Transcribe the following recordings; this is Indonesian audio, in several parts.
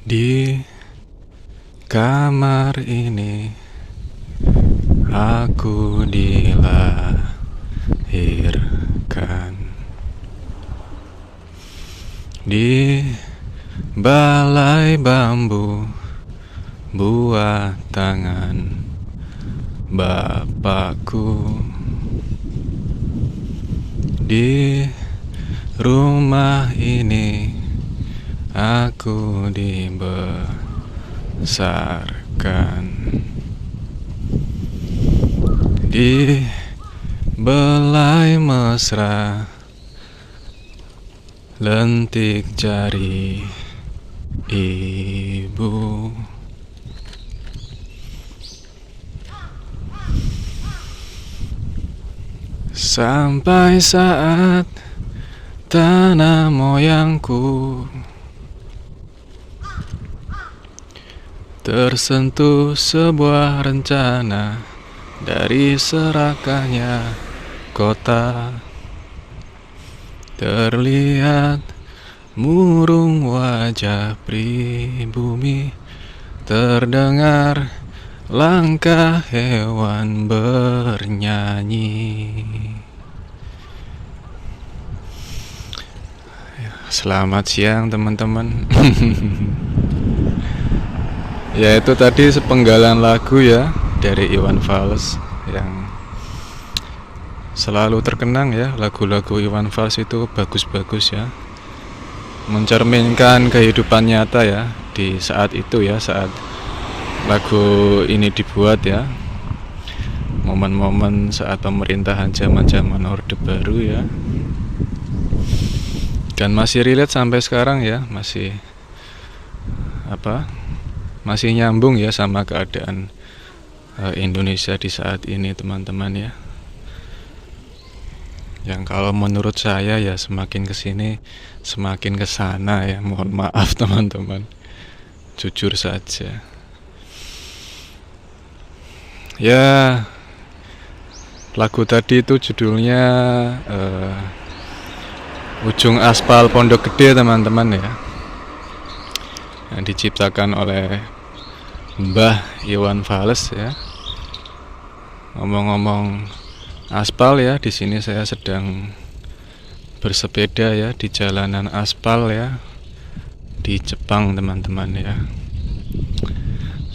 Di kamar ini aku dilahirkan, di balai bambu buah tangan bapakku. Di rumah ini aku dibesarkan, di belai mesra lentik jari ibu. Sampai saat tanah moyangku tersentuh sebuah rencana dari serakahnya kota, terlihat murung wajah pribumi, terdengar langkah hewan bernyanyi. Selamat siang teman-teman. Ya, itu tadi sepenggalan lagu ya dari Iwan Fals yang selalu terkenang ya. Lagu-lagu Iwan Fals itu bagus-bagus ya, mencerminkan kehidupan nyata ya di saat itu ya, saat lagu ini dibuat ya, momen-momen saat pemerintahan zaman-zaman Orde Baru ya, dan masih relate sampai sekarang ya, masih nyambung ya sama keadaan Indonesia di saat ini teman-teman ya. Yang kalau menurut saya ya semakin kesini semakin kesana ya, mohon maaf teman-teman, jujur saja ya. Lagu tadi itu judulnya Ujung Aspal Pondok Gede teman-teman ya, yang diciptakan oleh Mbah Iwan Fals ya. Ngomong-ngomong aspal ya, di sini saya sedang bersepeda ya di jalanan aspal ya di Jepang teman-teman ya.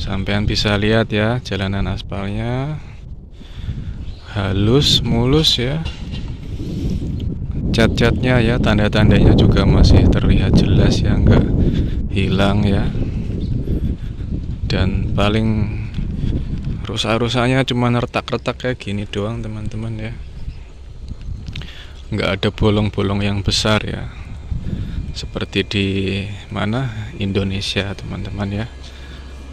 Sampean bisa lihat ya, jalanan aspalnya halus, mulus ya. Cat-catnya ya, tanda-tandanya juga masih terlihat jelas ya, nggak hilang ya. Dan paling rusak-rusaknya cuma retak-retak kayak gini doang teman-teman ya, nggak ada bolong-bolong yang besar ya, seperti di mana, Indonesia teman-teman ya,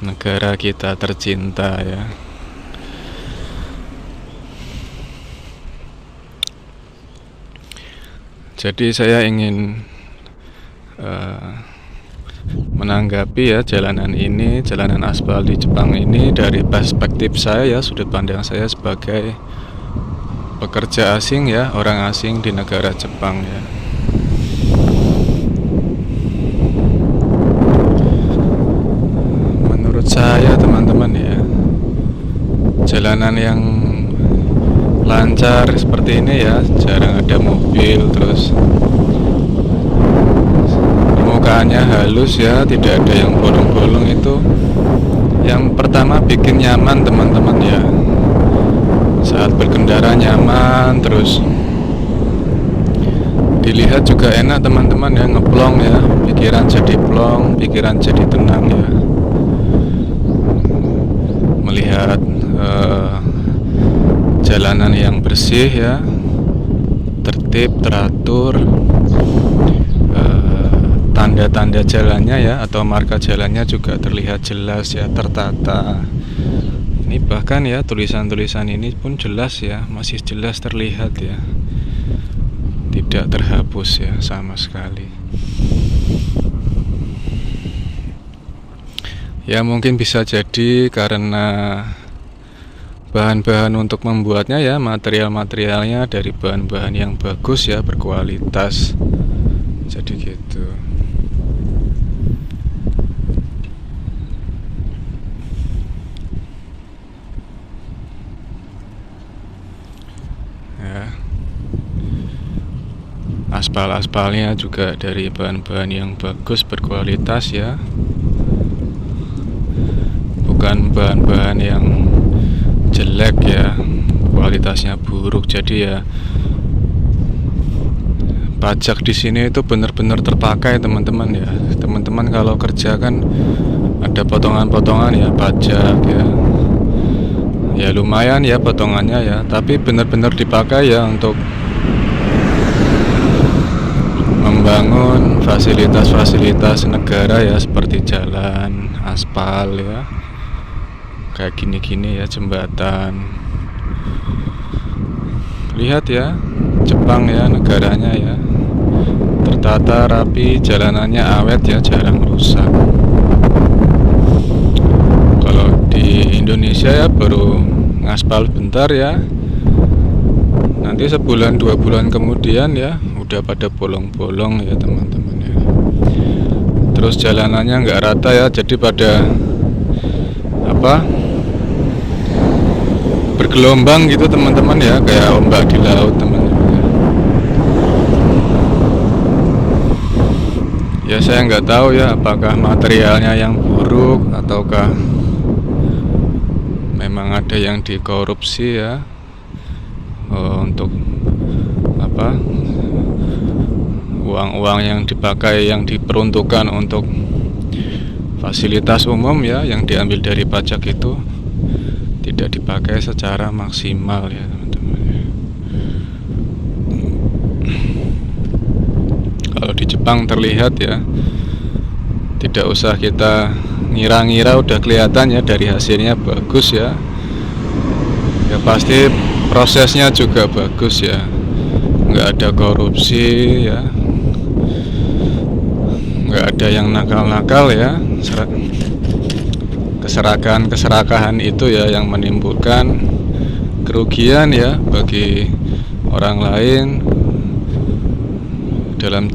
negara kita tercinta ya. Jadi saya ingin menanggapi ya jalanan ini, jalanan aspal di Jepang ini dari perspektif saya ya, sudut pandang saya sebagai pekerja asing ya, orang asing di negara Jepang ya. Menurut saya teman-teman ya, jalanan yang lancar seperti ini ya, jarang ada mobil, terus permukaannya halus ya, tidak ada yang bolong-bolong, itu yang pertama bikin nyaman teman-teman ya. Saat berkendara nyaman, terus dilihat juga enak teman-teman ya, ngeplong ya, pikiran jadi plong, pikiran jadi tenang ya, melihat jalanan yang bersih ya, tertib, teratur, tanda-tanda jalannya ya atau marka jalannya juga terlihat jelas ya, tertata. Ini bahkan ya tulisan-tulisan ini pun jelas ya, masih jelas terlihat ya, tidak terhapus ya sama sekali. Ya mungkin bisa jadi karena bahan-bahan untuk membuatnya ya, material-materialnya dari bahan-bahan yang bagus ya, berkualitas. Jadi gitu. aspal-aspalnya juga dari bahan-bahan yang bagus, berkualitas ya, bukan bahan-bahan yang jelek ya, kualitasnya buruk. Jadi ya pajak di sini itu benar-benar terpakai teman-teman ya. Teman-teman kalau kerja kan ada potongan-potongan ya, pajak ya. Ya lumayan ya potongannya ya, tapi benar-benar dipakai ya untuk membangun fasilitas-fasilitas negara ya, seperti jalan, aspal ya, kayak gini-gini ya, jembatan. Lihat ya, Jepang ya negaranya ya, tertata rapi, jalanannya awet ya, jarang rusak. Kalau di Indonesia ya baru ngaspal bentar ya, nanti sebulan 2 bulan kemudian ya udah pada bolong-bolong ya teman-teman ya. Terus jalanannya nggak rata ya, jadi pada bergelombang gitu teman-teman ya, kayak ombak di laut teman-teman ya. Ya saya nggak tahu ya apakah materialnya yang buruk ataukah memang ada yang dikorupsi ya, untuk uang-uang yang dipakai, yang diperuntukkan untuk fasilitas umum ya, yang diambil dari pajak itu tidak dipakai secara maksimal ya teman-teman ya. Kalau di Jepang terlihat ya, tidak usah kita ngira-ngira, udah kelihatan ya dari hasilnya bagus ya. Ya pasti prosesnya juga bagus ya, nggak ada korupsi ya, nggak ada yang nakal-nakal ya. Keserakahan itu ya yang menimbulkan kerugian ya bagi orang lain dalam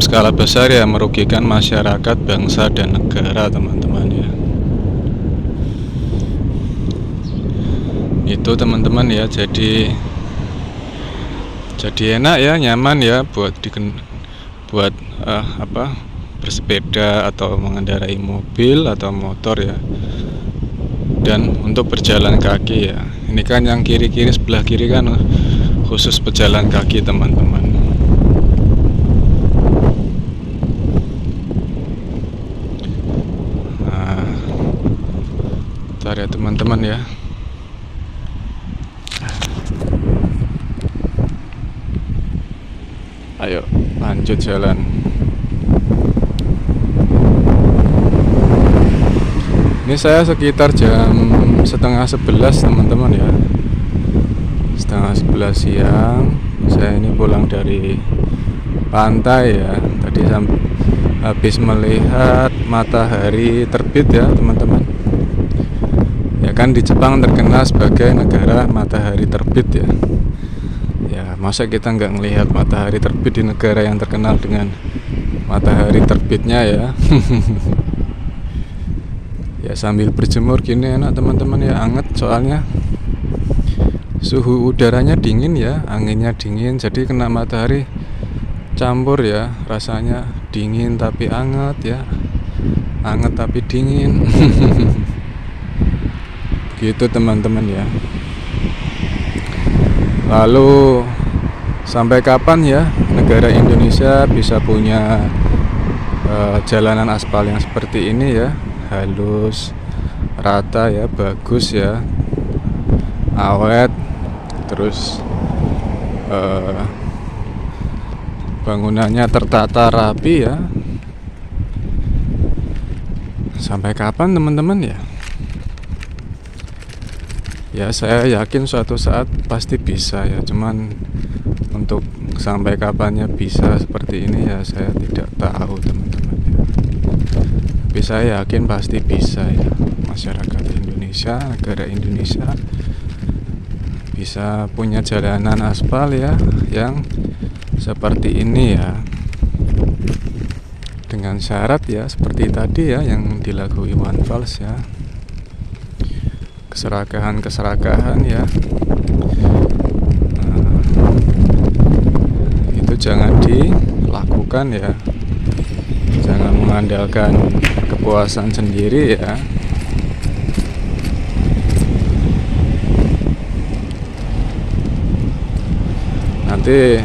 skala besar ya, merugikan masyarakat, bangsa dan negara teman-teman ya. Itu teman-teman ya, jadi enak ya, nyaman ya buat bersepeda atau mengendarai mobil atau motor ya, dan untuk berjalan kaki ya. Ini kan yang kiri-kiri, sebelah kiri kan khusus pejalan kaki teman-teman. Nah, bentar ya teman-teman ya. Ayo lanjut jalan. Ini saya sekitar jam 10:30 teman-teman ya, 10:30 siang. Saya ini pulang dari pantai ya. Tadi habis melihat matahari terbit ya teman-teman. Ya kan di Jepang terkenal sebagai negara matahari terbit ya. Ya masa kita nggak ngelihat matahari terbit di negara yang terkenal dengan matahari terbitnya ya. Ya sambil berjemur gini enak teman-teman ya, anget soalnya suhu udaranya dingin ya, anginnya dingin, jadi kena matahari campur ya, rasanya dingin tapi anget ya, anget tapi dingin. Gitu teman-teman ya. Lalu sampai kapan ya negara Indonesia bisa punya jalanan aspal yang seperti ini ya, halus, rata ya, bagus ya, awet, terus bangunannya tertata rapi ya. Sampai kapan teman-teman ya? Ya saya yakin suatu saat pasti bisa ya, cuman untuk sampai kapannya bisa seperti ini ya saya tidak tahu teman-teman ya. Tapi saya yakin pasti bisa ya, masyarakat Indonesia, negara Indonesia bisa punya jalanan aspal ya yang seperti ini ya, dengan syarat ya seperti tadi ya yang dilalui Iwan Fals ya, keserakahan ya. jangan dilakukan ya. Jangan mengandalkan kepuasan sendiri ya. Nanti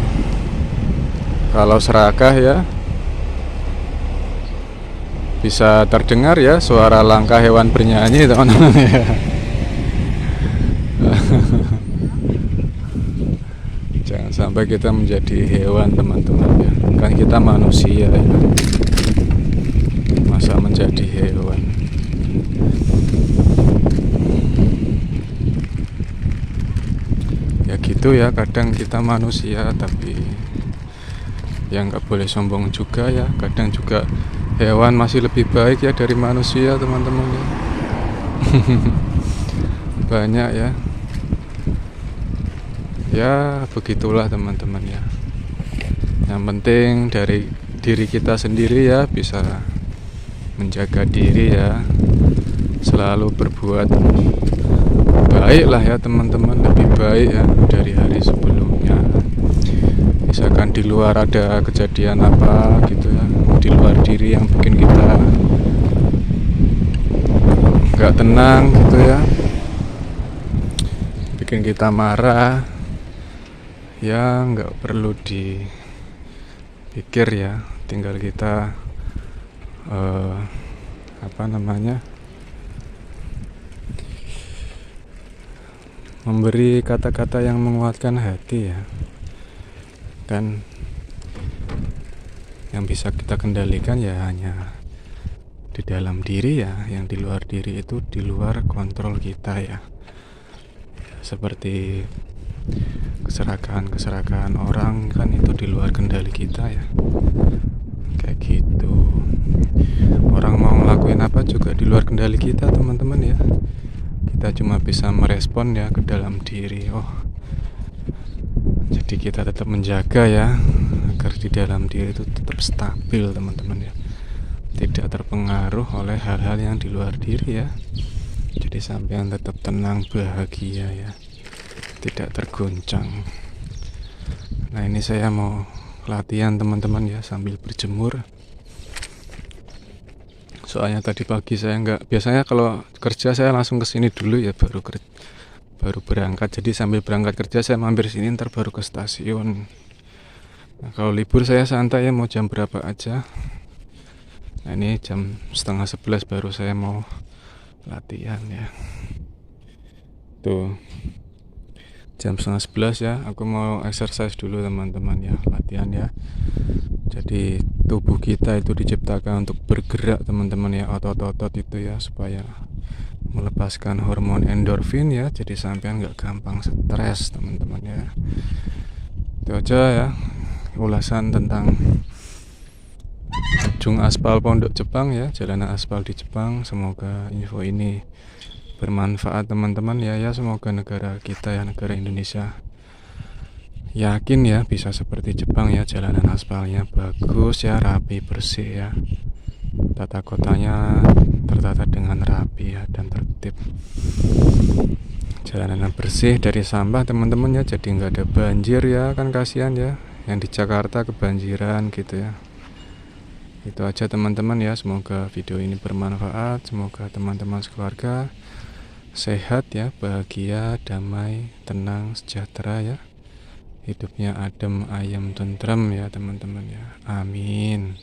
kalau serakah ya bisa terdengar ya suara langkah hewan bernyanyi teman-teman ya. Jangan sampai kita menjadi hewan teman-teman ya. Kan kita manusia ya. Masa menjadi hewan. Ya gitu ya, kadang kita manusia tapi ya nggak boleh sombong juga ya. Kadang juga hewan masih lebih baik ya dari manusia teman-teman ya. Banyak ya. Ya begitulah teman-teman ya. Yang penting dari diri kita sendiri ya, bisa menjaga diri ya, selalu berbuat baik lah ya teman-teman, lebih baik ya dari hari sebelumnya. Misalkan di luar ada kejadian apa gitu ya, di luar diri yang bikin kita nggak tenang gitu ya, bikin kita marah ya, nggak perlu dipikir ya, tinggal kita memberi kata-kata yang menguatkan hati ya. Kan yang bisa kita kendalikan ya hanya di dalam diri ya, yang di luar diri itu di luar kontrol kita ya. Seperti keserakahan orang kan itu di luar kendali kita ya. Kayak gitu. Orang mau ngelakuin apa juga di luar kendali kita teman-teman ya. Kita cuma bisa merespon ya ke dalam diri. Jadi kita tetap menjaga ya, agar di dalam diri itu tetap stabil teman-teman ya, tidak terpengaruh oleh hal-hal yang di luar diri ya. Jadi sampean tetap tenang, bahagia ya, tidak tergoncang. Nah ini saya mau latihan teman-teman ya, sambil berjemur. Soalnya tadi pagi saya nggak, biasanya kalau kerja saya langsung ke sini dulu ya, baru berangkat. Jadi sambil berangkat kerja saya mampir sini, ntar baru ke stasiun. Nah, kalau libur saya santai ya, mau jam berapa aja. Nah ini jam 10:30 baru saya mau latihan ya. Tuh jam 10:30 ya, aku mau exercise dulu teman-teman ya, latihan ya. Jadi tubuh kita itu diciptakan untuk bergerak teman-teman ya, otot-otot itu ya, supaya melepaskan hormon endorfin ya, jadi sampean nggak gampang stres teman-teman ya. Itu aja ya ulasan tentang ujung aspal Pondok Jepang ya, jalanan aspal di Jepang. Semoga info ini bermanfaat teman-teman ya. Semoga negara kita ya, negara Indonesia, yakin ya bisa seperti Jepang ya, jalanan aspalnya bagus ya, rapi, bersih ya, tata kotanya tertata dengan rapi ya dan tertib, jalanan bersih dari sampah teman-teman ya, jadi nggak ada banjir ya, kan kasihan ya yang di Jakarta kebanjiran gitu ya. Itu aja teman-teman ya, semoga video ini bermanfaat, semoga teman-teman sekeluarga sehat ya, bahagia, damai, tenang, sejahtera ya, hidupnya adem, ayem, tentrem ya teman-teman ya. Amin.